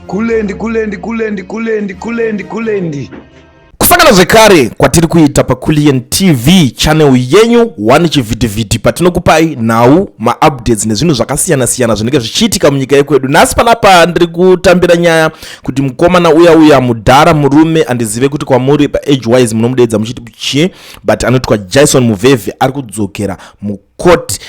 kulendi. Kusakana zvekare kwatiri kuita paKulian TV channel yenyu wani chivhitivhiti patinokupai nhau maupdates nezvinhu zvakasiyana-siyana zvinenge zvichiitika munyika yekwedu. Nhasi panapa ndiri kutambira nyaya kuti mukomana uya mudhara murume andizive kuti kwamuri paage wise munomudeedza muchiti chi, but anotwa Jason Muvhevhi ari kudzokera court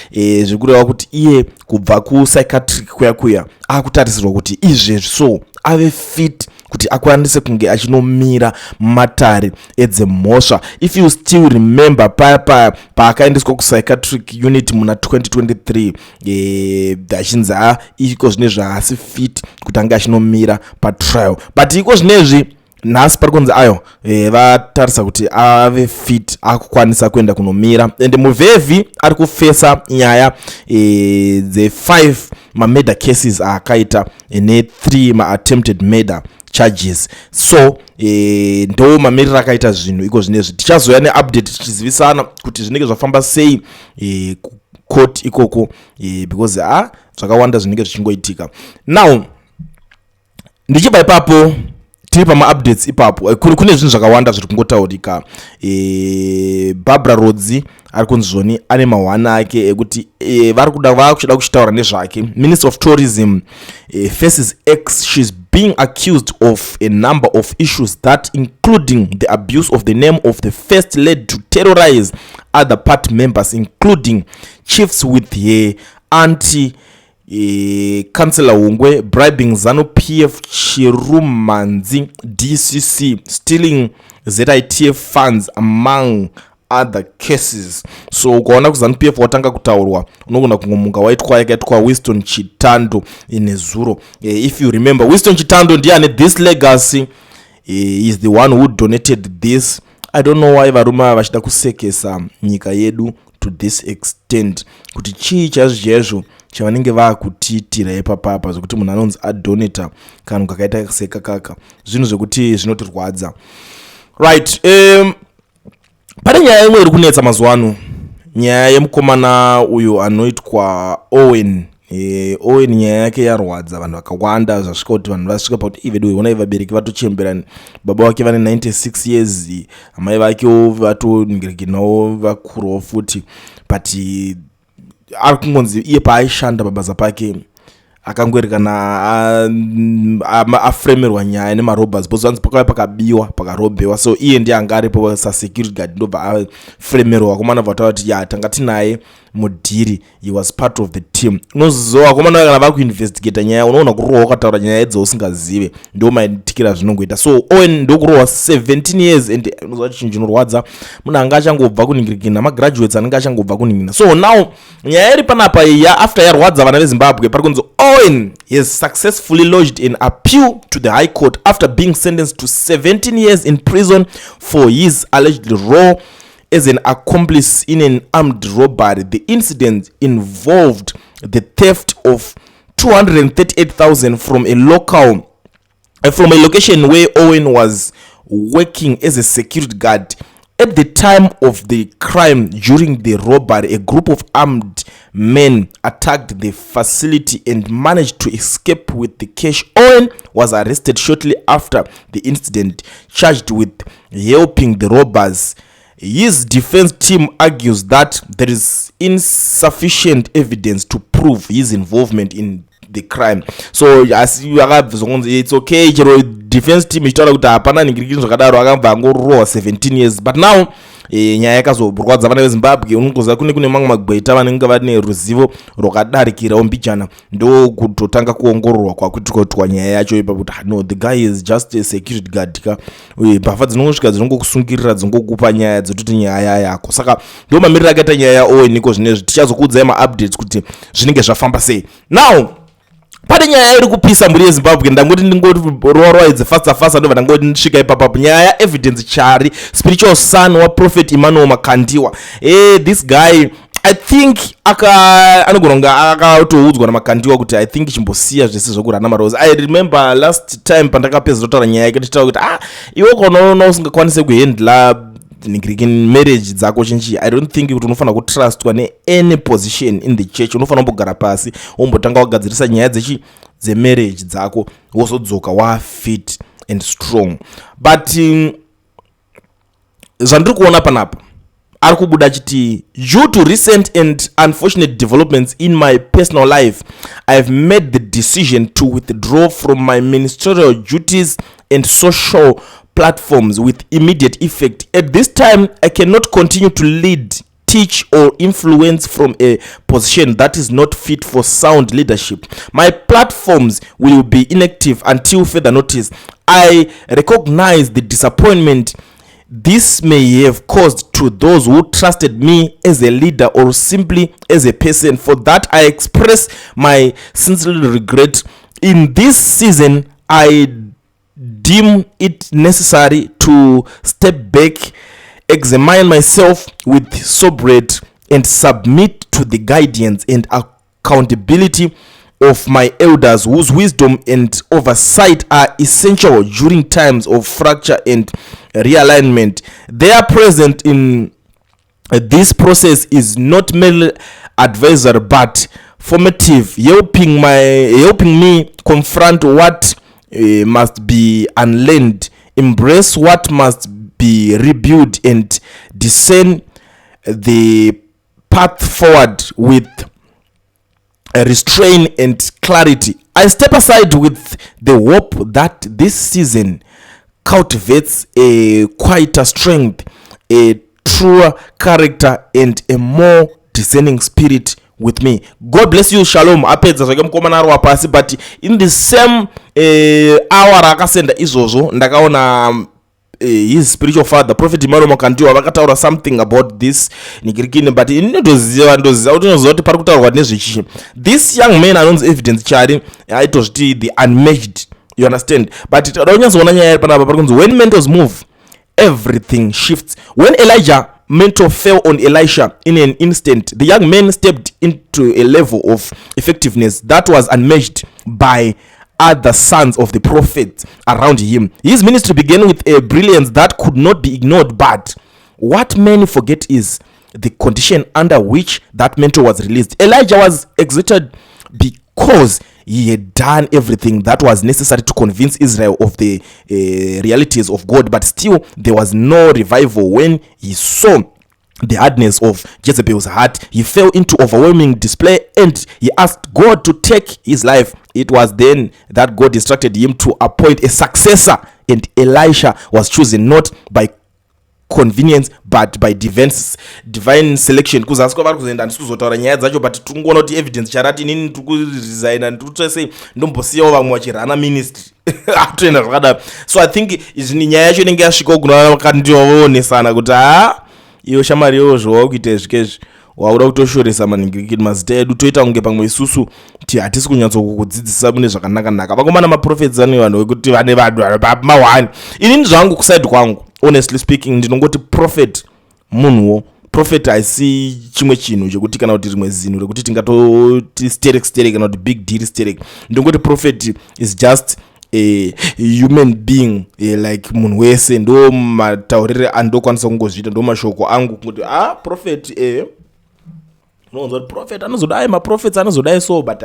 zvikureva kuti iye kubva kupsychiatric kuya akutarisirwa kuti izvezvo ave fit kuti akwanise kunge achinomira matare edzemhosva. If you still remember paakaendeswa kupsychiatric unit muna 2023 achinzi iko zvine zvaasi fit kuti ange achinomira patrial, but iko zvinezvi nhasi pari kunzi ayo vatarisa kuti ave fit akukwanisa kuenda kunomira. And Muvhevhi ari kufesa nyaya dze5 mamurder cases akaita ne3 maattempted murder charges. So ndo mamiriro akaita zvinhu iko zvinezvi. Tichazoya neupdate tichizivisana kuti zvinenge zvafamba sei court ikoko because zvakawanda zvinenge zvichingoitika. Now ndichibva ipapo tiri pama-updates ipapo kune zvinhu zvakawanda zviri kungotaurika. Barbara Rodzi ari kunzvoni ane mahwana ake ekuti vakuchida kuchitaura nezvake. Minister of Tourism faces X. She's being accused of a number of issues that including the abuse of the name of the first lady to terrorize other party members, including chiefs with her auntie Councillor Hungwe, bribing ZANU-PF Chirumanzi DCC, stealing ZITF funds among other cases. So ukaona kuZANU-PF watanga kutaurwa unogona kungomuka yakaitwa Winston Chitando inezuro. If you remember, Winston Chitando ndiye ane this legacy, is the one who donated this. I don't know why varuma vachida kusekesa nyika yedu to this extent kuti chii chazvizvo chavanenge vakutiitira ipapapa zvokuti munhu anonzi adonata kanhu kakaita sekakaka, zvinhu zvekuti zvinotirwadza. Right, pane nyaya imwe iri kunetsa mazuva ano, nyaya yemukomana uyo anoitwa Owen. Owen nyaya yake yarwadza vanhu vakawanda zvasvika kuti vanhu vasvika pakuti ivedu ona vabereki vatochemberani. Baba wake vane 96 years, amai vakewo vatoningirikinawo vakurawo futi, but ari kungonzi iye paaishanda pabasa pake akangwerikana afremerwa nyaya nemarobhers because vanzi pakauya pakabiwa pakarobhewa, so iye ndiye anga aripo security guard ndobva afremerwa. Komana vataura kuti tanga tinaye mudhiri, he was part of the team. Unozizowa komana kana vakuinvestigata nyaya unoona kurohwa wakataura nyaya edzo usingazive, ndo maitikira zvinongoita. So Owen ndokurohwa 17 years and unoziva chinhu chinorwadza munhu anga achangobva kuningirikina, magraduates anenge achangobva kuningirikina. So now nyaya iri panapa after yarwadza vana veZimbabwe pari kunzi Owen has successfully lodged an appeal to the High Court after being sentenced to 17 years in prison for his alleged role as an accomplice in an armed robbery. The incident involved the theft of 238,000 from a location where Owen was working as a security guard. At the time of the crime, during the robbery, a group of armed men attacked the facility and managed to escape with the cash. Owen was arrested shortly after the incident, charged with helping the robbers. His defense team argues that there is insufficient evidence to prove his involvement in the crime. So as you have, it's okay, defense team ichitaura kuti hapana ningirikini zvakadaro akabva angorohwa 17 years, but now nyaya yakazoburwadza vana veZimbabwe. Unongoziva kune mamwe magweita vanenge vane ruzivo rwakadarikirawo mbijana ndo kutotanga kuongororwa kwakuitwa nyaya yacho ipapo kuti no, the guy is just a security guard mbavha dzinongosvika dzinongokusungirira dzinongokupa nyaya dzototi nyaya yako. Saka ndo mamiriro akaita nyaya yaOwen iko zvinezvi. Tichazokuudzai maupdates kuti zvinenge zvafamba sei. Now pane nyaya iri kupisa mburi yeZimbabwe, ndangoti ndingoti roaroaidze fasta ndobva ndangoti ndisvika ipapo. Nyaya yaEvidence Chari, spiritual son waProphet Makandiwa. This guy I think anogononga akatoudzwa naMakandiwa kuti I think chimbosiya zvese zvokurana marozi. I remember last time pandakapedza kutaura nyaya yake tichitaura kuti iwe konoona usingakwanise kuhandla marriage dzako chinji. I don't think kuti unofana kutrustwa ne any position in the church. Unofana kumbogara pasi wombotanga wagadzirisa nyaya marriage dzako wozodzoka wa fit and strong. But zvandiri kuona panapa ari kubuda achiti due to recent and unfortunate developments in my personal life, I have made the decision to withdraw from my ministerial duties and social platforms with immediate effect. At this time, I cannot continue to lead, teach, or influence from a position that is not fit for sound leadership. My platforms will be inactive until further notice. I recognize the disappointment this may have caused to those who trusted me as a leader or simply as a person. For that, I express my sincere regret. In this season, I deem it necessary to step back, examine myself with sobriety, and submit to the guidance and accountability of my elders, whose wisdom and oversight are essential during times of fracture and realignment. Their presence in this process is not merely advisory but formative, helping me confront what must be unlearned, embrace what must be rebuilt, and discern the path forward with restraint and clarity. I step aside with the hope that this season cultivates a quieter strength, a truer character, and a more discerning spirit with me. God bless you. Shalom. Apedza zvake mukomana ari wapasi, but in the same hour akasenda izvozvo ndakaona his spiritual father prophet Makandiwa vakataura something about this nikirikini, but ndoziva kuti unoziva kuti pari kutaurwa nezvechi. This young man anonzi evidence chari aitozviti the unmatched, you understand. But taunyanzoona nyaya iri panapa pari kunzi when mentors move everything shifts. When Elijah mentor fell on Elisha in an instant, the young man stepped into a level of effectiveness that was unmatched by other sons of the prophets around him. His ministry began with a brilliance that could not be ignored, but what many forget is the condition under which that mentor was released. Elijah was exalted because he had done everything that was necessary to convince Israel of the realities of God, but still there was no revival. When he saw the hardness of Jezebel's heart, he fell into overwhelming despair and he asked God to take his life. It was then that God instructed him to appoint a successor, and Elisha was chosen not by convenience but by divine selection. Kuzasi kwavari kuzoenda ndisikuzotaura nyaya dzacho, but tingoona kuti evidence charati inini tikuresigna ndikutose ndombosiyawo vamwe vachirana ministry atoenda zvakadaro. So I think izvi nyaya yacho inenge yasvikawo kuna Makandiwa voonesana kuti iyo shamari yozvo wakuita zvikezvi wauda kutoshoresa maningirikiti mazita edu toita kunge pamwe isusu hatisi kunyatsokukudzidzisa mune zvakanaka. Vakomana maprofits ane vanhu vekuti vane vanhu mawani. Inini zvangu kusaidi kwangu, honestly speaking, ndinongoti prophet munhuwo. Prophet haisi chimwe chinhu chekuti kana kuti rimwe zinhu rekuti tingatoti sterek kana kuti big deal sterek. Ndinongoti prophet is just a human being, like munhu wese. Ndo mataurire andokwanisa kungozviita, ndo mashoko angu kuti prophet unonzwa kuti prophet anozodai, maprophets anozodai, so but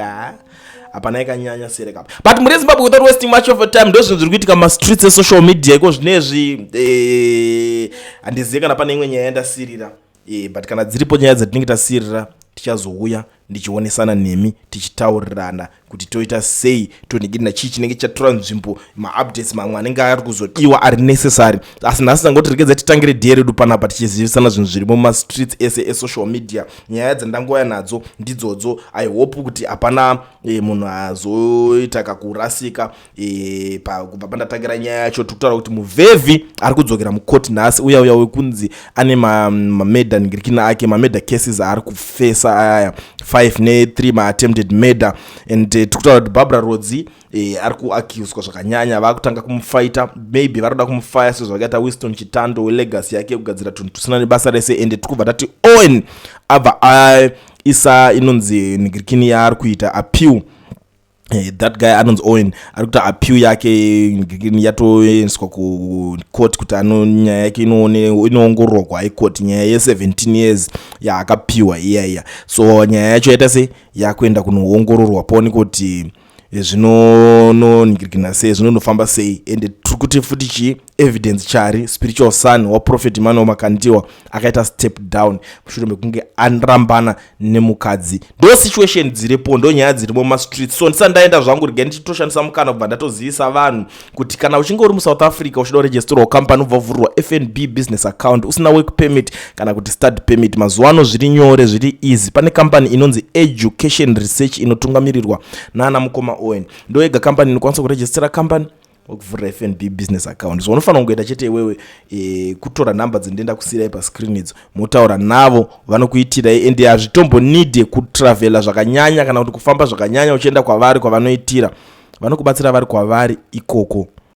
hapana ikanyanya sereka. But muri Zimbabwe, without wasting much of a time, ndo zvinhu zviri kuitika mastreets esocial media iko zvinezvi. Handizivi kana pane imwe nyaya yandasirira, but kana dziripo nyaya dzatinenge tasirira tichazouya ndichionesana nemi tichitaurirana kuti toita sei, toningirina chii chinenge chatora nzvimbo, maupdates mamwe anenge ari kuzodiwa ari necessary. Asi nhasi tangoti rekedza titangire dhiye redu panapa tichizivisana zvinhu zviri mumastreets ese esocial media. Nyaya dzandangouya nadzo ndidzodzo. I hope kuti hapana munhu azoita kakurasika kubva pandatangira nyaya yacho. Tikutaura kuti Muvhevhi ari kudzokera mukoti nhasi, uya wekunzi ane mamedha ningirikina ake, mamedha cases ari kufesa aya 5 ne3 maattempted murder. And tikutaura kuti Barbara Rodzi ari kuaccuswa zvakanyanya, vakutanga kumufaita, maybe varoda kumufaya sezvo vakaita Winston Chitando welegacy yake kugadzira tunhu tusina nebasa rese. And tikubva tati Owen abva isa inonzi ningirikini yaari kuita appeal. That guy anonzi Owen ari kuita appeal yake ningirikini yatoendeswa kucourt kuti nyaya yake inoongororwa kuhigh court, nyaya ye17 years yaakapiwa iyaiya. So nyaya yacho yaita se yakuenda kunoongororwa paoneka kuti zvinoningirikana sei, zvinonofamba sei, ende tiri kuti futi chi evidence chari spiritual son waprofeti Makandiwa akaita step down mushure mekunge anrambana nemukadzi. Ndo situation dziripo, ndo nyaya dzirimo mumastreets. So ndisandaenda zvangu rega ndichitoshandisa mukana kubva ndatozivisa vanhu kuti kana uchinge uri muSouth Africa uchida kuregisterwa company ubva vhurwa FNB business account usina work permit kana kuti study permit, mazuva ano zviri nyore, zviri easy. Pane company inonzi Education Research inotungamirirwa nana Mukoma Owen, ndo yega company inokwanisa kuregistera company okuvhura FNB business account. So unofanira kungoita chete iwewe kutora namba dzindienda kusirai pascreen idzo, motaura navo vanokuitirai, ende hazvitombonide kutravela zvakanyanya kana kuti kufamba zvakanyanya uchienda kwavari kwavanoitira, vanokubatsira vari kwavari ikoko.